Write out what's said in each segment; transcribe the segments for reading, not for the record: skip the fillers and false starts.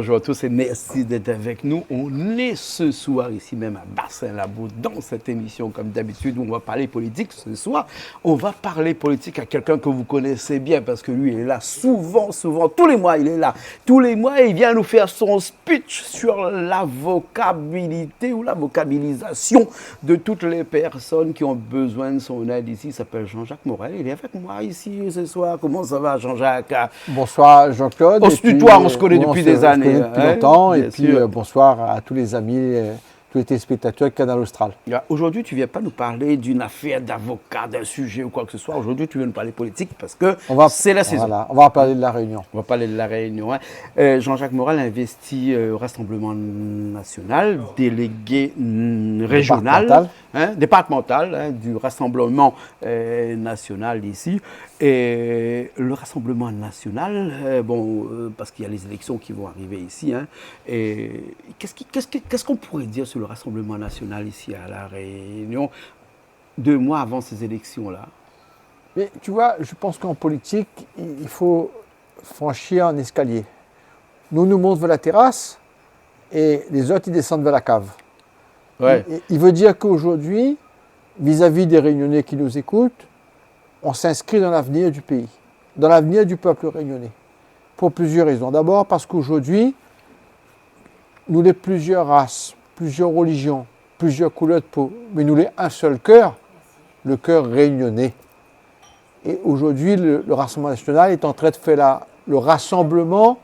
bonjour à tous et merci d'être avec nous. On est ce soir ici même à Bas-Saint-Labour dans cette émission comme d'habitude où on va parler politique. Ce soir, on va parler politique à quelqu'un que vous connaissez bien parce que lui il est là souvent, tous les mois il est là. Tous les mois il vient nous faire son speech sur la vocabilité ou la vocabilisation de toutes les personnes qui ont besoin de son aide ici. Il s'appelle Jean-Jacques Morel. Il est avec moi ici ce soir. Comment ça va Jean-Jacques? Bonsoir Jean-Claude. On se tutoie, on se connaît depuis des années. Depuis longtemps. Et puis bonsoir à tous les amis, tous les téléspectateurs de Canal Austral. Aujourd'hui, tu ne viens pas nous parler d'une affaire d'avocat, d'un sujet ou quoi que ce soit. Aujourd'hui, tu viens nous parler politique parce que c'est la saison. Voilà, on va parler de la Réunion. On va parler de la Réunion. Jean-Jacques Morel investi au Rassemblement national, délégué régional, départemental du Rassemblement national ici. Et le Rassemblement national, parce qu'il y a les élections qui vont arriver ici, et qu'est-ce qu'on pourrait dire sur le Rassemblement national ici à La Réunion, 2 mois avant ces élections-là? Mais tu vois, je pense qu'en politique, il faut franchir un escalier. Nous monte vers la terrasse et les autres, ils descendent vers la cave. Ouais. Il veut dire qu'aujourd'hui, vis-à-vis des Réunionnais qui nous écoutent, on s'inscrit dans l'avenir du pays, dans l'avenir du peuple réunionnais, pour plusieurs raisons. D'abord parce qu'aujourd'hui, nous les plusieurs races, plusieurs religions, plusieurs couleurs de peau, mais nous les un seul cœur, le cœur réunionnais. Et aujourd'hui, le Rassemblement national est en train de faire le rassemblement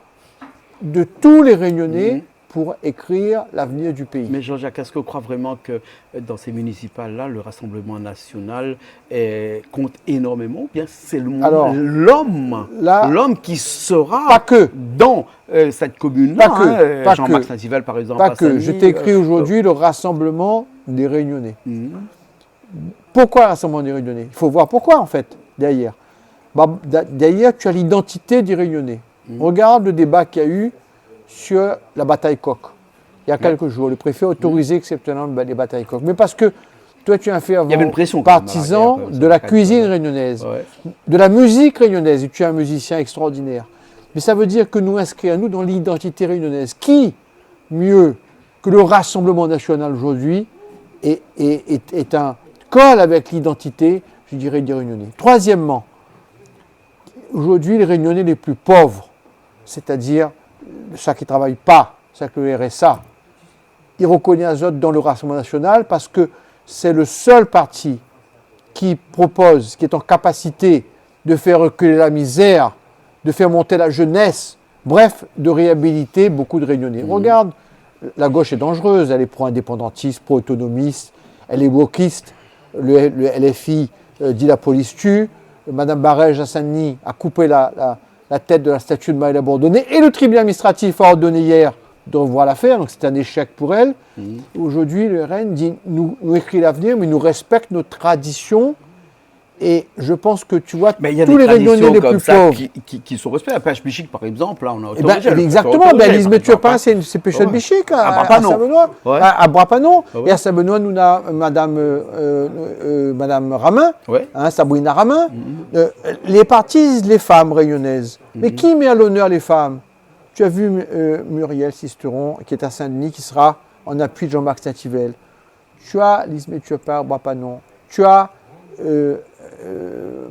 de tous les Réunionnais pour écrire l'avenir du pays. Mais Jean-Jacques, est-ce que vous croyez vraiment que dans ces municipales-là, le Rassemblement national compte énormément ou bien c'est l'homme qui sera dans cette commune-là, Jean-Marc Saint-Yvel par exemple. Pas que, je t'écris aujourd'hui le Rassemblement des Réunionnais. Pourquoi le Rassemblement des Réunionnais? Il faut voir pourquoi en fait, derrière. Derrière, tu as l'identité des Réunionnais. Regarde le débat qu'il y a eu sur la bataille coq. Il y a quelques jours, le préfet a autorisé exceptionnellement les batailles coq. Mais parce que toi, tu es un fervent partisan de la cuisine réunionnaise, de la musique réunionnaise, et tu es un musicien extraordinaire. Mais ça veut dire que nous inscrivons dans l'identité réunionnaise. Qui, mieux que le Rassemblement national aujourd'hui, est un colle avec l'identité, je dirais, des Réunionnais. Troisièmement, aujourd'hui, les Réunionnais les plus pauvres, c'est-à-dire ceux qui ne travaillent pas, c'est que le RSA, ils reconnaissent les autres dans le Rassemblement national parce que c'est le seul parti qui propose, qui est en capacité de faire reculer la misère, de faire monter la jeunesse, bref, de réhabiliter beaucoup de Réunionnais. Regarde, la gauche est dangereuse, elle est pro-indépendantiste, pro-autonomiste, elle est wokiste, le LFI dit la police tue, Madame Barège à Saint-Denis a coupé la tête de la statue de Maëlle Bourdonnais et le tribunal administratif a ordonné hier de revoir l'affaire, donc c'est un échec pour elle. Aujourd'hui, le RN dit nous écrit l'avenir, mais nous respecte nos traditions. Et je pense que tu vois, tous les Réunionnais les plus pauvres qui sont respectés. À Pêche-Bichic, par exemple, là, on a autorisé. Exactement, Lise Métuepin, c'est Pêche-Bichic, à Saint-Benoît, à Brapanon. Et à Saint-Benoît, nous avons Madame Ramin, Sabrina Ramin. Les partis, les femmes réunionnaises. Mais qui met à l'honneur les femmes? Tu as vu Muriel Sisteron, qui est à Saint-Denis, qui sera en appui de Jean-Marc Saint-Yvel. Tu as Lise Métuepin à Brapanon. Tu as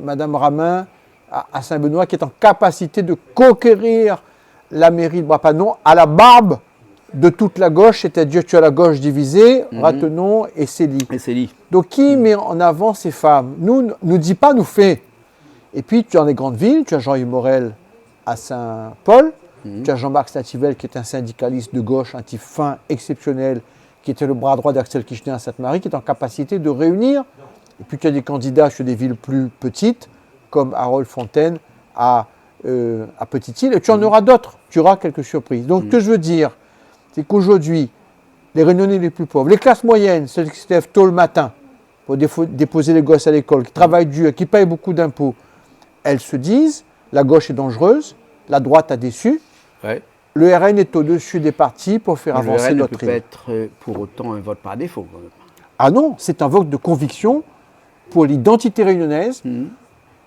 Madame Ramin à Saint-Benoît qui est en capacité de conquérir la mairie de Brapanon à la barbe de toute la gauche, c'est-à-dire tu as la gauche divisée, Ratenon et Célie. Donc qui met en avant ces femmes? Nous dit pas, nous fait. Et puis tu as dans les grandes villes, tu as Jean-Yves Morel à Saint-Paul, tu as Jean-Marc Saint-Yvel qui est un syndicaliste de gauche, un type fin, exceptionnel, qui était le bras droit d'Axel Kichet à Sainte-Marie, qui est en capacité de réunir. Et puis tu as des candidats sur des villes plus petites, comme Harold Fontaine à Petite-Île, et tu en auras d'autres, tu auras quelques surprises. Donc ce que je veux dire, c'est qu'aujourd'hui, les Réunionnais les plus pauvres, les classes moyennes, celles qui se lèvent tôt le matin pour déposer les gosses à l'école, qui travaillent dur, qui payent beaucoup d'impôts, elles se disent, la gauche est dangereuse, la droite a déçu, le RN est au-dessus des partis pour faire avancer notre île. Le RN ne peut pas être pour autant un vote par défaut. Ah non, c'est un vote de conviction pour l'identité réunionnaise,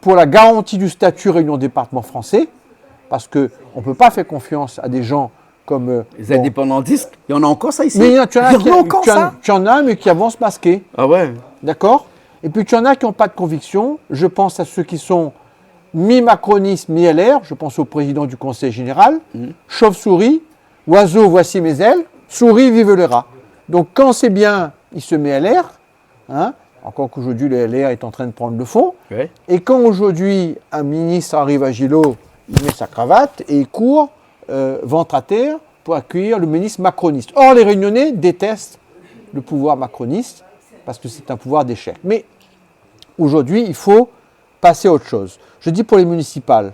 pour la garantie du statut Réunion département français, parce qu'on ne peut pas faire confiance à des gens comme Les indépendantistes, il y en a encore ça ici. mais tu en as Il y en a encore ça. tu en as, mais qui avancent masqués. Ah ouais. D'accord? Et puis tu en as qui n'ont pas de conviction. Je pense à ceux qui sont mi-macronistes, mi-LR. Je pense au président du Conseil général. Chauve-souris, oiseau, voici mes ailes. Souris, vive le rat. Donc quand c'est bien, il se met LR. Hein? Encore qu'aujourd'hui, le LR est en train de prendre le fond. Ouais. Et quand aujourd'hui, un ministre arrive à Gillot, il met sa cravate et il court ventre à terre pour accueillir le ministre macroniste. Or, les Réunionnais détestent le pouvoir macroniste parce que c'est un pouvoir d'échec. Mais aujourd'hui, il faut passer à autre chose. Je dis pour les municipales,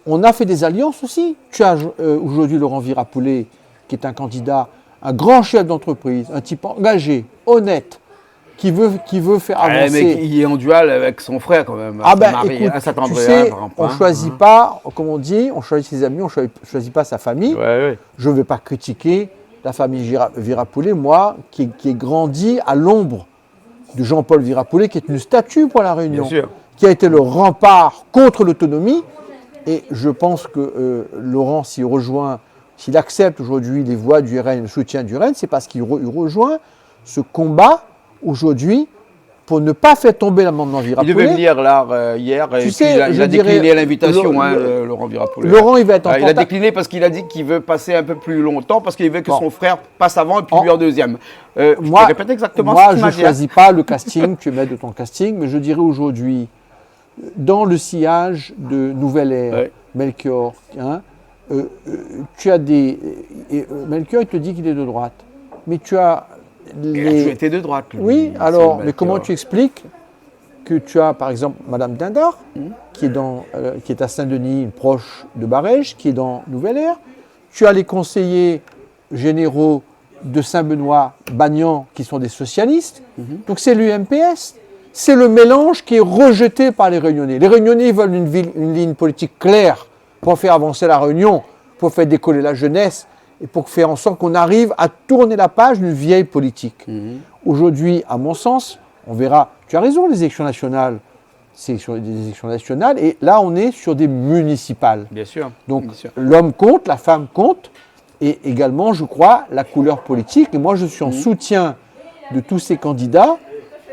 on a fait des alliances aussi. Tu as aujourd'hui Laurent Virapoulet, qui est un candidat, un grand chef d'entreprise, un type engagé, honnête, qui veut faire avancer. Mais il est en duel avec son frère quand même. Ah ben Marie, écoute, à tu Saint-Andréa, sais, par exemple, on hein. ne choisit pas, comme on dit, on choisit ses amis, on ne choisit pas sa famille. Ouais. Je ne vais pas critiquer la famille Virapoulet, moi, qui est grandi à l'ombre de Jean-Paul Virapoulet, qui est une statue pour la Réunion, Bien sûr. qui a été le rempart contre l'autonomie. Et je pense que Laurent, s'il accepte aujourd'hui les voix du RN, le soutien du RN, c'est parce qu'il rejoint ce combat aujourd'hui pour ne pas faire tomber l'amendement Il Virapoulet. devait venir là hier, et puis sais, il a je décliné dirais, l'invitation, Laurent Virapoulet. Laurent, il va être en Il a décliné parce qu'il a dit qu'il veut passer un peu plus longtemps, parce qu'il veut que son frère passe avant et puis lui en deuxième. Je te répète exactement ce moi, qu'il m'a je dit. ne choisis pas le casting, tu es maître de ton casting, mais je dirais aujourd'hui, dans le sillage de Nouvelle Ère, Ouais. Melchior, hein, tu as des... Melchior, il te dit qu'il est de droite, mais tu as Il a toujours été de droite. Lui, Oui, c'est alors, le mais mec, comment tu expliques que tu as, par exemple, Madame Dindar, qui est à Saint-Denis, une proche de Barège, qui est dans Nouvelle Ère. Tu as les conseillers généraux de Saint-Benoît, Bagnan, qui sont des socialistes. Donc c'est l'UMPS. C'est le mélange qui est rejeté par les Réunionnais. Les Réunionnais veulent une ligne politique claire pour faire avancer la Réunion, pour faire décoller la jeunesse et pour faire en sorte qu'on arrive à tourner la page d'une vieille politique. Aujourd'hui, à mon sens, on verra, tu as raison, les élections nationales, c'est sur des élections nationales, et là on est sur des municipales. Bien sûr. Donc bien sûr. l'homme compte, la femme compte, et également, je crois, la couleur politique. Et moi, je suis en soutien de tous ces candidats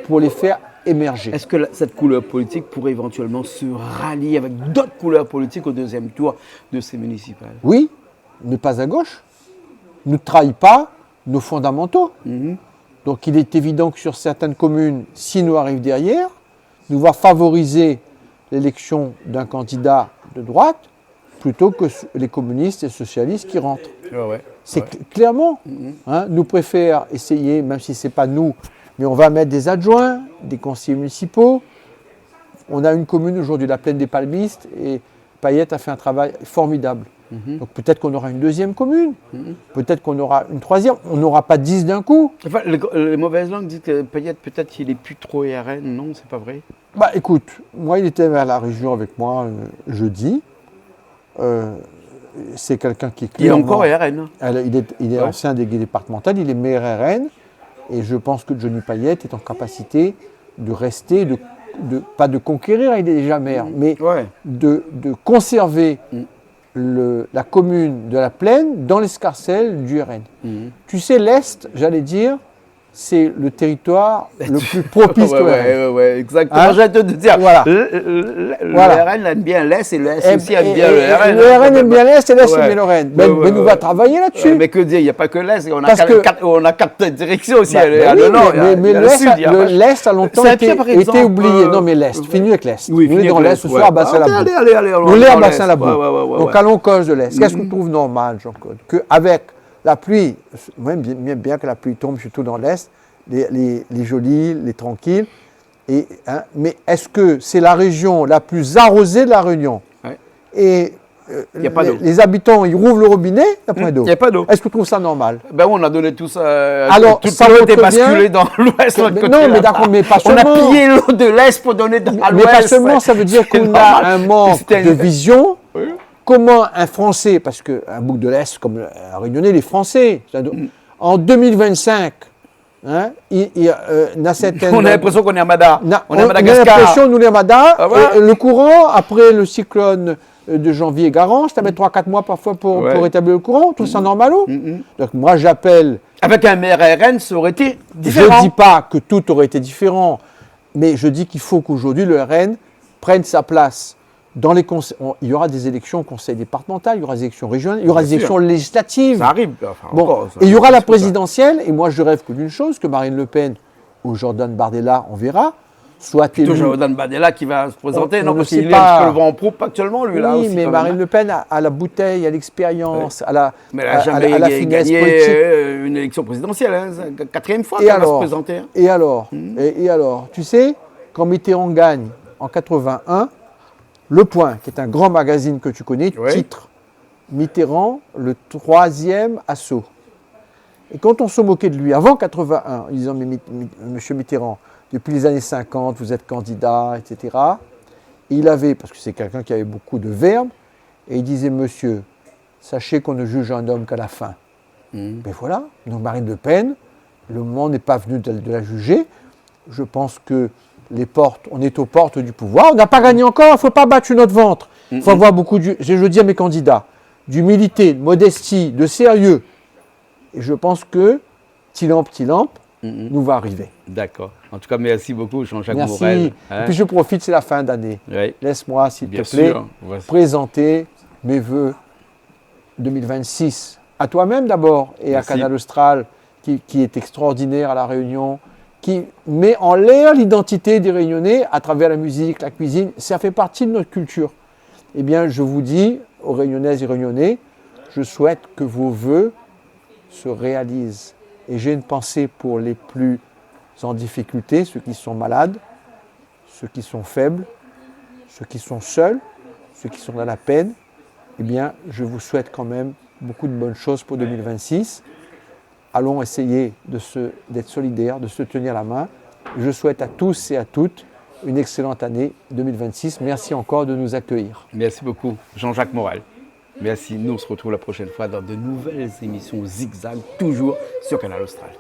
pour les faire émerger. Est-ce que cette couleur politique pourrait éventuellement se rallier avec d'autres couleurs politiques au deuxième tour de ces municipales? Oui, mais pas à gauche. Ne trahit pas nos fondamentaux. Donc il est évident que sur certaines communes, si nous arrivons derrière, nous va favoriser l'élection d'un candidat de droite plutôt que les communistes et socialistes qui rentrent. C'est clairement, hein, nous préférons essayer, même si ce n'est pas nous, mais on va mettre des adjoints, des conseillers municipaux. On a une commune aujourd'hui, la Plaine des Palmistes, et Payette a fait un travail formidable. Donc peut-être qu'on aura une deuxième commune, peut-être qu'on aura une troisième, on n'aura pas 10 d'un coup. Enfin, les mauvaises langues disent que Payette, peut-être qu'il n'est plus trop RN. Non, c'est pas vrai. Bah écoute, moi il était à la région avec moi jeudi. C'est quelqu'un qui est Il est clairement... encore RN. Il est ancien délégué départemental, il est maire RN. Et je pense que Johnny Payette est en capacité de rester, pas de conquérir, il est déjà maire, mais de conserver la commune de la Plaine dans l'escarcelle du RN. Tu sais, l'Est, j'allais dire, c'est le territoire le plus propice au RN. Oui, exactement. Hein? J'allais te dire, Voilà. le RN aime bien l'Est et l'Est aussi aime bien le RN. Le RN aime bien l'Est et l'Est aime bien le RN. Mais nous va travailler là-dessus. Mais que dire, il n'y a pas que l'Est, on a quatre directions aussi. Bah, Il y a le Nord, mais il y a le Sud. l'Est a longtemps été oublié. Non, mais l'Est, finis avec l'Est. Oui, nous sommes dans l'Est ce soir à Bassin-Labou. Allez, Nous sommes à Bassin-Labou. Donc allons cause de l'Est. Qu'est-ce qu'on trouve normal, Jean-Claude? Qu'avec la pluie, moi j'aime bien que la pluie tombe surtout dans l'Est, les jolis, les tranquilles. Mais est-ce que c'est la région la plus arrosée de la Réunion? Et y a pas d'eau. Les habitants, ils rouvrent le robinet, il n'y a pas d'eau. Il n'y a pas d'eau. Est-ce que tu trouves ça normal? Ben on a donné tout ça. Alors, tout ça l'eau était montre basculé bien dans l'Ouest. Non, mais d'accord, mais pas seulement. On a pillé l'eau de l'Est pour donner à l'Ouest. Mais pas seulement, ça veut dire qu'on a un manque de vision. Comment un Français, parce qu'un bouc de l'Est comme un Réunionnais, les Français, en 2025, hein, on a l'impression qu'on est à Madagascar. On a l'impression, nous, les Madagascar, Ah ouais. le courant, après le cyclone de janvier Garance, tu as 3-4 mois parfois pour Ouais. établir le courant, tout ça normalo. Donc moi j'appelle, Avec un maire RN, ça aurait été je différent. ne dis pas que tout aurait été différent, mais je dis qu'il faut qu'aujourd'hui le RN prenne sa place. Dans les il y aura des élections au conseil départemental, il y aura des élections régionales, il y aura Bien des élections législatives. Ça arrive. Enfin, Bon, encore, ça et il y aura la c'est pas ça. présidentielle, et moi je rêve que d'une chose, que Marine Le Pen ou Jordan Bardella, on verra, soit Plutôt élu. Jordan Bardella qui va se présenter, On non, ne parce sait qu'il est pas. un peu le vent en poupe actuellement, lui, là Oui, aussi. mais quand Marine même. Le Pen a la bouteille, a l'expérience, a la, Mais elle n'a a jamais la finesse gagné politique. une élection présidentielle. Hein. C'est la 4e fois Et qu'elle va se alors, présenter. Hein. et alors, et alors, tu sais, quand Mitterrand gagne en 81, Le Point, qui est un grand magazine que tu connais, Oui. titre Mitterrand, le 3e assaut. Et quand on se moquait de lui avant 81, en disant mais Monsieur Mitterrand, depuis les années 50, vous êtes candidat, etc. Et il avait, parce que c'est quelqu'un qui avait beaucoup de verbe, et il disait monsieur, sachez qu'on ne juge un homme qu'à la fin. Mais voilà, donc Marine Le Pen, le moment n'est pas venu de la juger. Je pense que on est aux portes du pouvoir. On n'a pas gagné encore, il ne faut pas battre notre ventre. Il faut avoir beaucoup, je dis à mes candidats, d'humilité, de modestie, de sérieux. Et je pense que, petit lampe, nous va arriver. D'accord. En tout cas, merci beaucoup, Jean-Jacques Merci. Morel. Et puis je profite, c'est la fin d'année. Oui. Laisse-moi, s'il Bien te plaît, sûr. Voici. présenter mes vœux 2026. À toi-même d'abord et Merci. à Canal Austral, qui est extraordinaire à La Réunion, qui met en l'air l'identité des Réunionnais à travers la musique, la cuisine. Ça fait partie de notre culture. Eh bien, je vous dis, aux Réunionnaises et Réunionnais, je souhaite que vos vœux se réalisent. Et j'ai une pensée pour les plus en difficulté, ceux qui sont malades, ceux qui sont faibles, ceux qui sont seuls, ceux qui sont dans la peine. Eh bien, je vous souhaite quand même beaucoup de bonnes choses pour 2026. Allons essayer d'être solidaires, de se tenir la main. Je souhaite à tous et à toutes une excellente année 2026. Merci encore de nous accueillir. Merci beaucoup, Jean-Jacques Morel. Merci. Nous, on se retrouve la prochaine fois dans de nouvelles émissions Zigzag, toujours sur Canal Austral.